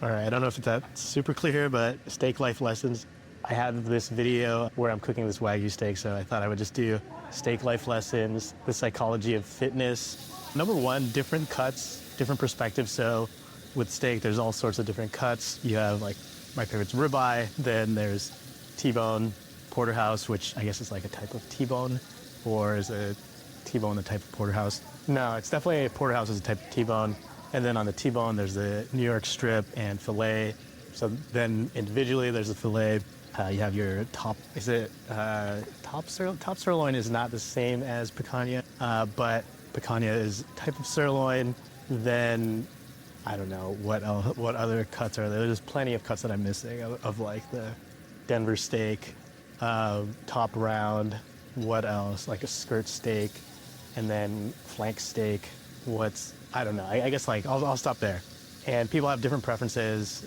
All right, I don't know if that's super clear, but steak life lessons. I have this video where I'm cooking this Wagyu steak, so I thought I would just do steak life lessons, the psychology of fitness. Number one, different cuts, different perspectives. So with steak, there's all sorts of different cuts. You have like, my favorite's ribeye, then there's T-bone, porterhouse, which I guess is like a type of T-bone, or is a T-bone a type of porterhouse? No, it's definitely a porterhouse is a type of T-bone. And then on the T-bone, there's the New York strip and filet. So then individually, there's the filet. You have your top, is it top sirloin? Top sirloin is not the same as picanha, but picanha is a type of sirloin. Then I don't know what else, what other cuts are there. There's plenty of cuts that I'm missing of like the Denver steak, top round. What else? Like a skirt steak, and then flank steak. I don't know. I guess like I'll stop there. And people have different preferences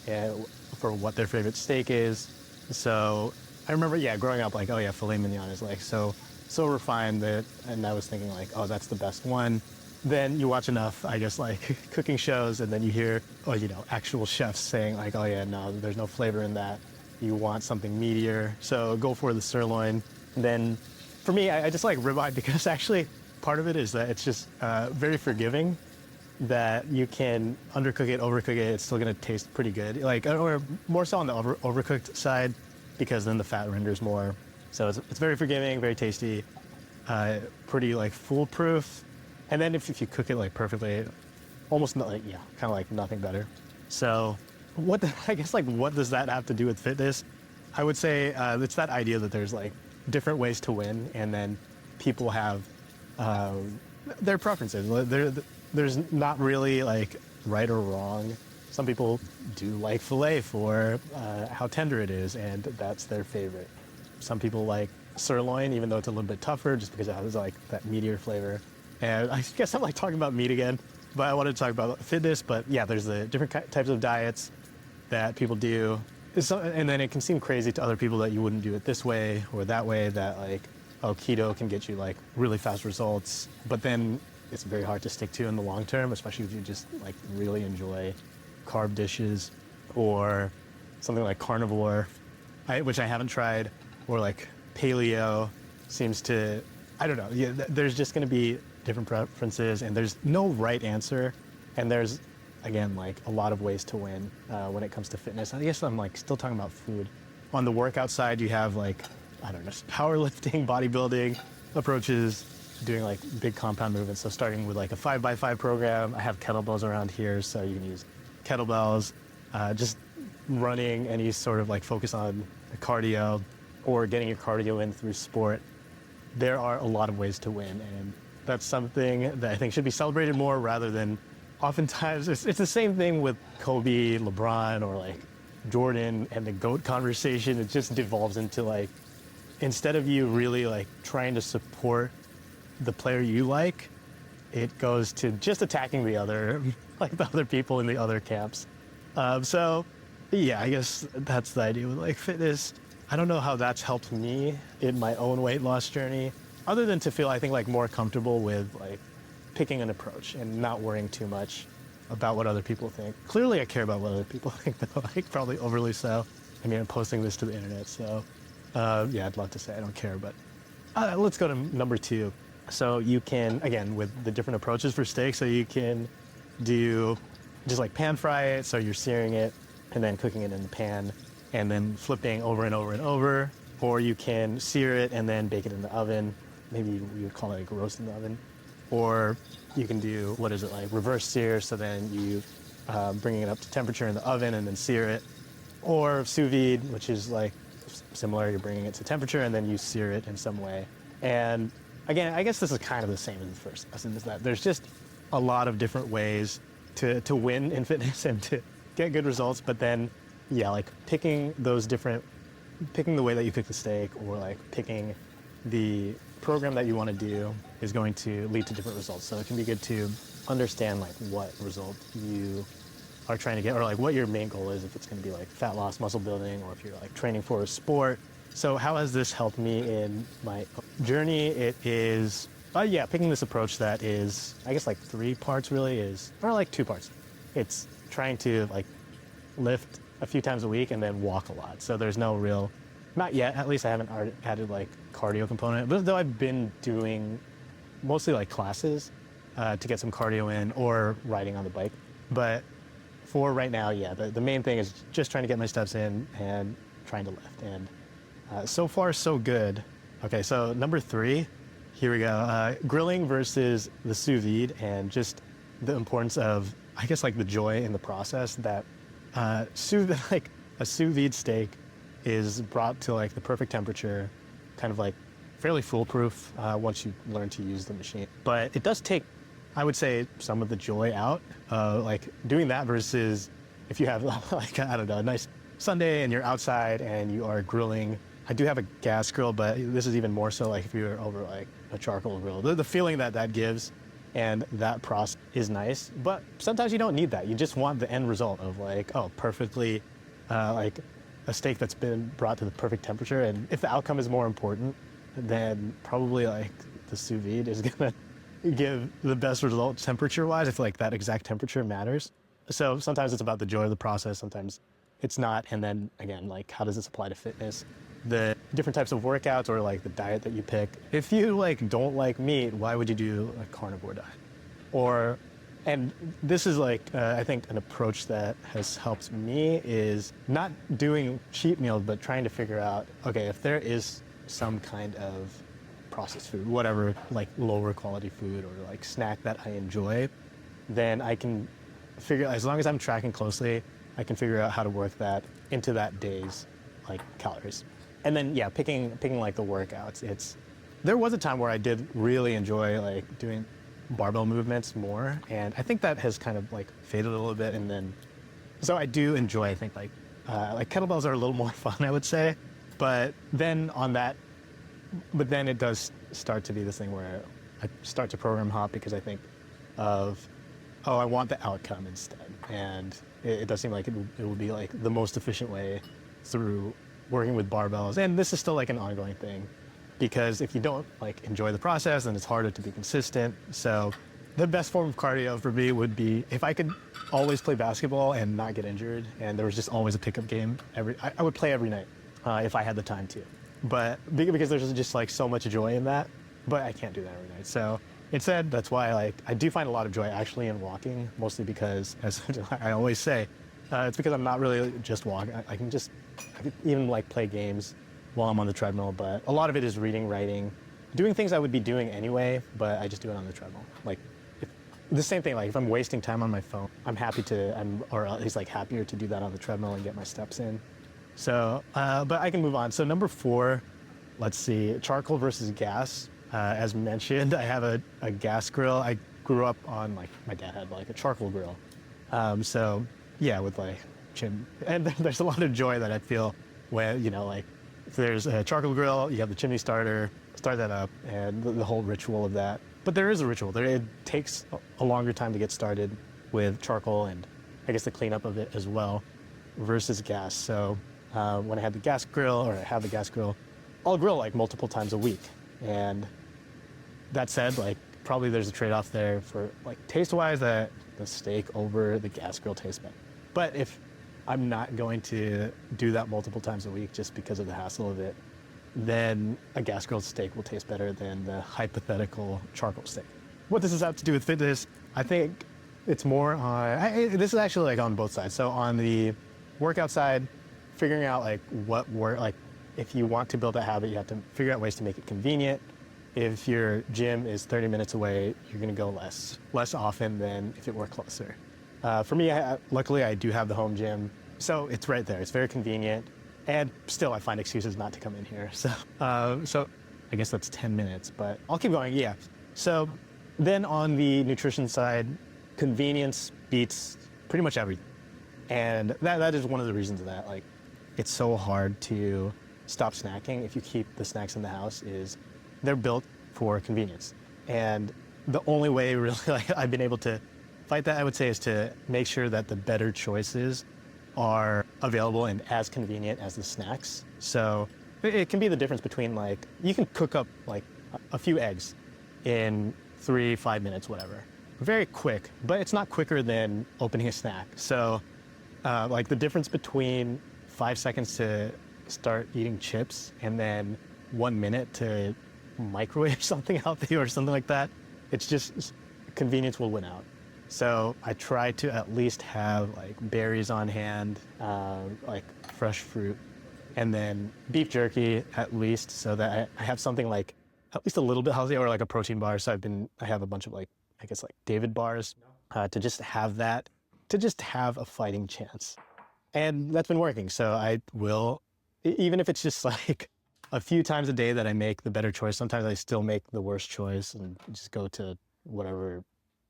for what their favorite steak is. So I remember, growing up, like, oh yeah, filet mignon is like so refined that, and I was thinking like, oh, that's the best one. Then you watch enough, I guess, like cooking shows, and then you hear, actual chefs saying like, oh yeah, no, there's no flavor in that. You want something meatier, so go for the sirloin. And then for me, I just like ribeye because actually part of it is that it's just very forgiving. That you can undercook it, overcook it, it's still gonna taste pretty good. Like, or more so on the overcooked side, because then the fat renders more. So it's very forgiving, very tasty, pretty like foolproof. And then if you cook it like perfectly, almost kind of like nothing better. So what does that have to do with fitness? I would say it's that idea that there's like different ways to win, and then people have their preferences. There's not really like right or wrong. Some people do like filet for how tender it is, and that's their favorite. Some people like sirloin, even though it's a little bit tougher, just because it has like that meatier flavor. And I guess I'm like talking about meat again, but I wanted to talk about fitness. But yeah, there's the different types of diets that people do. And then it can seem crazy to other people that you wouldn't do it this way or that way, that like, oh, keto can get you like really fast results. But then it's very hard to stick to in the long term, especially if you just like really enjoy carb dishes, or something like carnivore, which I haven't tried, or like paleo seems to, I don't know. Yeah, there's just going to be different preferences, and there's no right answer. And there's, again, like a lot of ways to win when it comes to fitness. I guess I'm like still talking about food. On the workout side, you have like, I don't know, powerlifting, bodybuilding approaches, doing like big compound movements. So starting with like a 5x5 program. I have kettlebells around here, so you can use kettlebells, just running, any sort of like focus on the cardio, or getting your cardio in through sport. There are a lot of ways to win, and that's something that I think should be celebrated more, rather than oftentimes it's the same thing with Kobe, LeBron, or like Jordan and the GOAT conversation. It just devolves into like, instead of you really like trying to support the player you like, it goes to just attacking the other people in the other camps. So yeah, I guess that's the idea with like fitness. I don't know how that's helped me in my own weight loss journey, other than to feel, I think, like more comfortable with like picking an approach and not worrying too much about what other people think. Clearly I care about what other people think, though, like probably overly so. I mean, I'm posting this to the internet, so I'd love to say I don't care, but let's go to number 2. So you can, again, with the different approaches for steak, so you can do just like pan fry it, so you're searing it and then cooking it in the pan and then flipping over and over and over, or you can sear it and then bake it in the oven. Maybe you would call it like roast in the oven. Or you can do, reverse sear, so then you bring it up to temperature in the oven and then sear it. Or sous vide, which is like similar, you're bringing it to temperature and then you sear it in some way. And again, I guess this is kind of the same as the first lesson, is that there's just a lot of different ways to win in fitness and to get good results. But then, like picking the way that you cook the steak, or like picking the program that you want to do, is going to lead to different results. So it can be good to understand like what result you are trying to get, or like what your main goal is, if it's going to be like fat loss, muscle building, or if you're like training for a sport. So how has this helped me in my journey? It is, picking this approach that is, I guess like 3 parts really, or like 2 parts. It's trying to like lift a few times a week and then walk a lot. So there's no real, not yet, at least I haven't added like cardio component, but though I've been doing mostly like classes to get some cardio in or riding on the bike. But for right now, yeah, the main thing is just trying to get my steps in and trying to lift. And so far, so good. Okay, so number 3, here we go. Grilling versus the sous vide, and just the importance of, I guess, like the joy in the process that a sous vide steak is brought to like the perfect temperature, kind of like fairly foolproof once you learn to use the machine. But it does take, I would say, some of the joy out, like doing that versus if you have like, I don't know, a nice Sunday and you're outside and you are grilling. I do have a gas grill, but this is even more so like if you're over like a charcoal grill. The feeling that that gives and that process is nice, but sometimes you don't need that. You just want the end result of like, oh, perfectly, like a steak that's been brought to the perfect temperature. And if the outcome is more important, then probably like the sous vide is gonna give the best result temperature-wise if like that exact temperature matters. So sometimes it's about the joy of the process, sometimes it's not. And then again, like how does this apply to fitness? The different types of workouts or like the diet that you pick. If you like don't like meat, why would you do a carnivore diet? Or, and this is like, I think an approach that has helped me is not doing cheat meals, but trying to figure out, okay, if there is some kind of processed food, whatever, like lower quality food or like snack that I enjoy, then I can figure, as long as I'm tracking closely, I can figure out how to work that into that day's like calories. And then, yeah, picking like the workouts. There was a time where I did really enjoy like doing barbell movements more, and I think that has kind of like faded a little bit. And then, so I do enjoy, I think like kettlebells are a little more fun, I would say. But then it does start to be this thing where I start to program hop because I think of, oh, I want the outcome instead. And it does seem like it will be like the most efficient way through working with barbells. And this is still like an ongoing thing because if you don't like enjoy the process, then it's harder to be consistent. So the best form of cardio for me would be if I could always play basketball and not get injured, and there was just always a pickup game. I would play every night if I had the time to. But because there's just like so much joy in that, but I can't do that every night. So instead, that's why I do find a lot of joy actually in walking, mostly because, as I always say, it's because I'm not really just walking. I can even like play games while I'm on the treadmill, but a lot of it is reading, writing, doing things I would be doing anyway, but I just do it on the treadmill. Like the same thing, like if I'm wasting time on my phone, or at least like happier to do that on the treadmill and get my steps in. So, but I can move on. So number 4, let's see, charcoal versus gas. As mentioned, I have a gas grill. I grew up on like, my dad had like a charcoal grill. So yeah, with like and there's a lot of joy that I feel when, like if there's a charcoal grill, you have the chimney starter, start that up, and the whole ritual of that. But there is a ritual. It takes a longer time to get started with charcoal and I guess the cleanup of it as well versus gas. So when I have the gas grill, I'll grill like multiple times a week. And that said, like probably there's a trade-off there for like taste-wise that the steak over the gas grill tastes better. But if I'm not going to do that multiple times a week just because of the hassle of it, then a gas grilled steak will taste better than the hypothetical charcoal steak. What this has to do with fitness, I think it's more on, this is actually like on both sides. So on the workout side, figuring out like like if you want to build a habit, you have to figure out ways to make it convenient. If your gym is 30 minutes away, you're gonna go less often than if it were closer. For me, luckily I do have the home gym, so it's right there. It's very convenient, and still I find excuses not to come in here. So I guess that's 10 minutes, but I'll keep going, yeah. So then on the nutrition side, convenience beats pretty much everything. And that is one of the reasons that like it's so hard to stop snacking if you keep the snacks in the house is they're built for convenience. And the only way really like I've been able to fight that, I would say, is to make sure that the better choices are available and as convenient as the snacks. So it can be the difference between like, you can cook up like a few eggs in 3-5 minutes, whatever. Very quick, but it's not quicker than opening a snack. So Like the difference between 5 seconds to start eating chips and then 1 minute to microwave something healthy or something like that. It's just convenience will win out. So I try to at least have like berries on hand, like fresh fruit, and then beef jerky at least, so that I have something like at least a little bit healthy, or like a protein bar. So I have a bunch of like, I guess like David bars, to just have that, to just have a fighting chance. And that's been working. So I will, even if it's just like a few times a day that I make the better choice, sometimes I still make the worst choice and just go to whatever.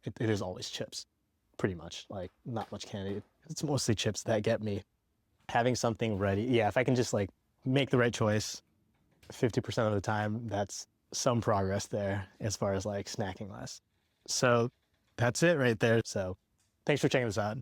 It is always chips, pretty much. Like not much candy. It's mostly chips that get me. Having something ready. Yeah, if I can just like make the right choice 50% of the time, that's some progress there as far as like snacking less. So that's it right there. So thanks for checking this out.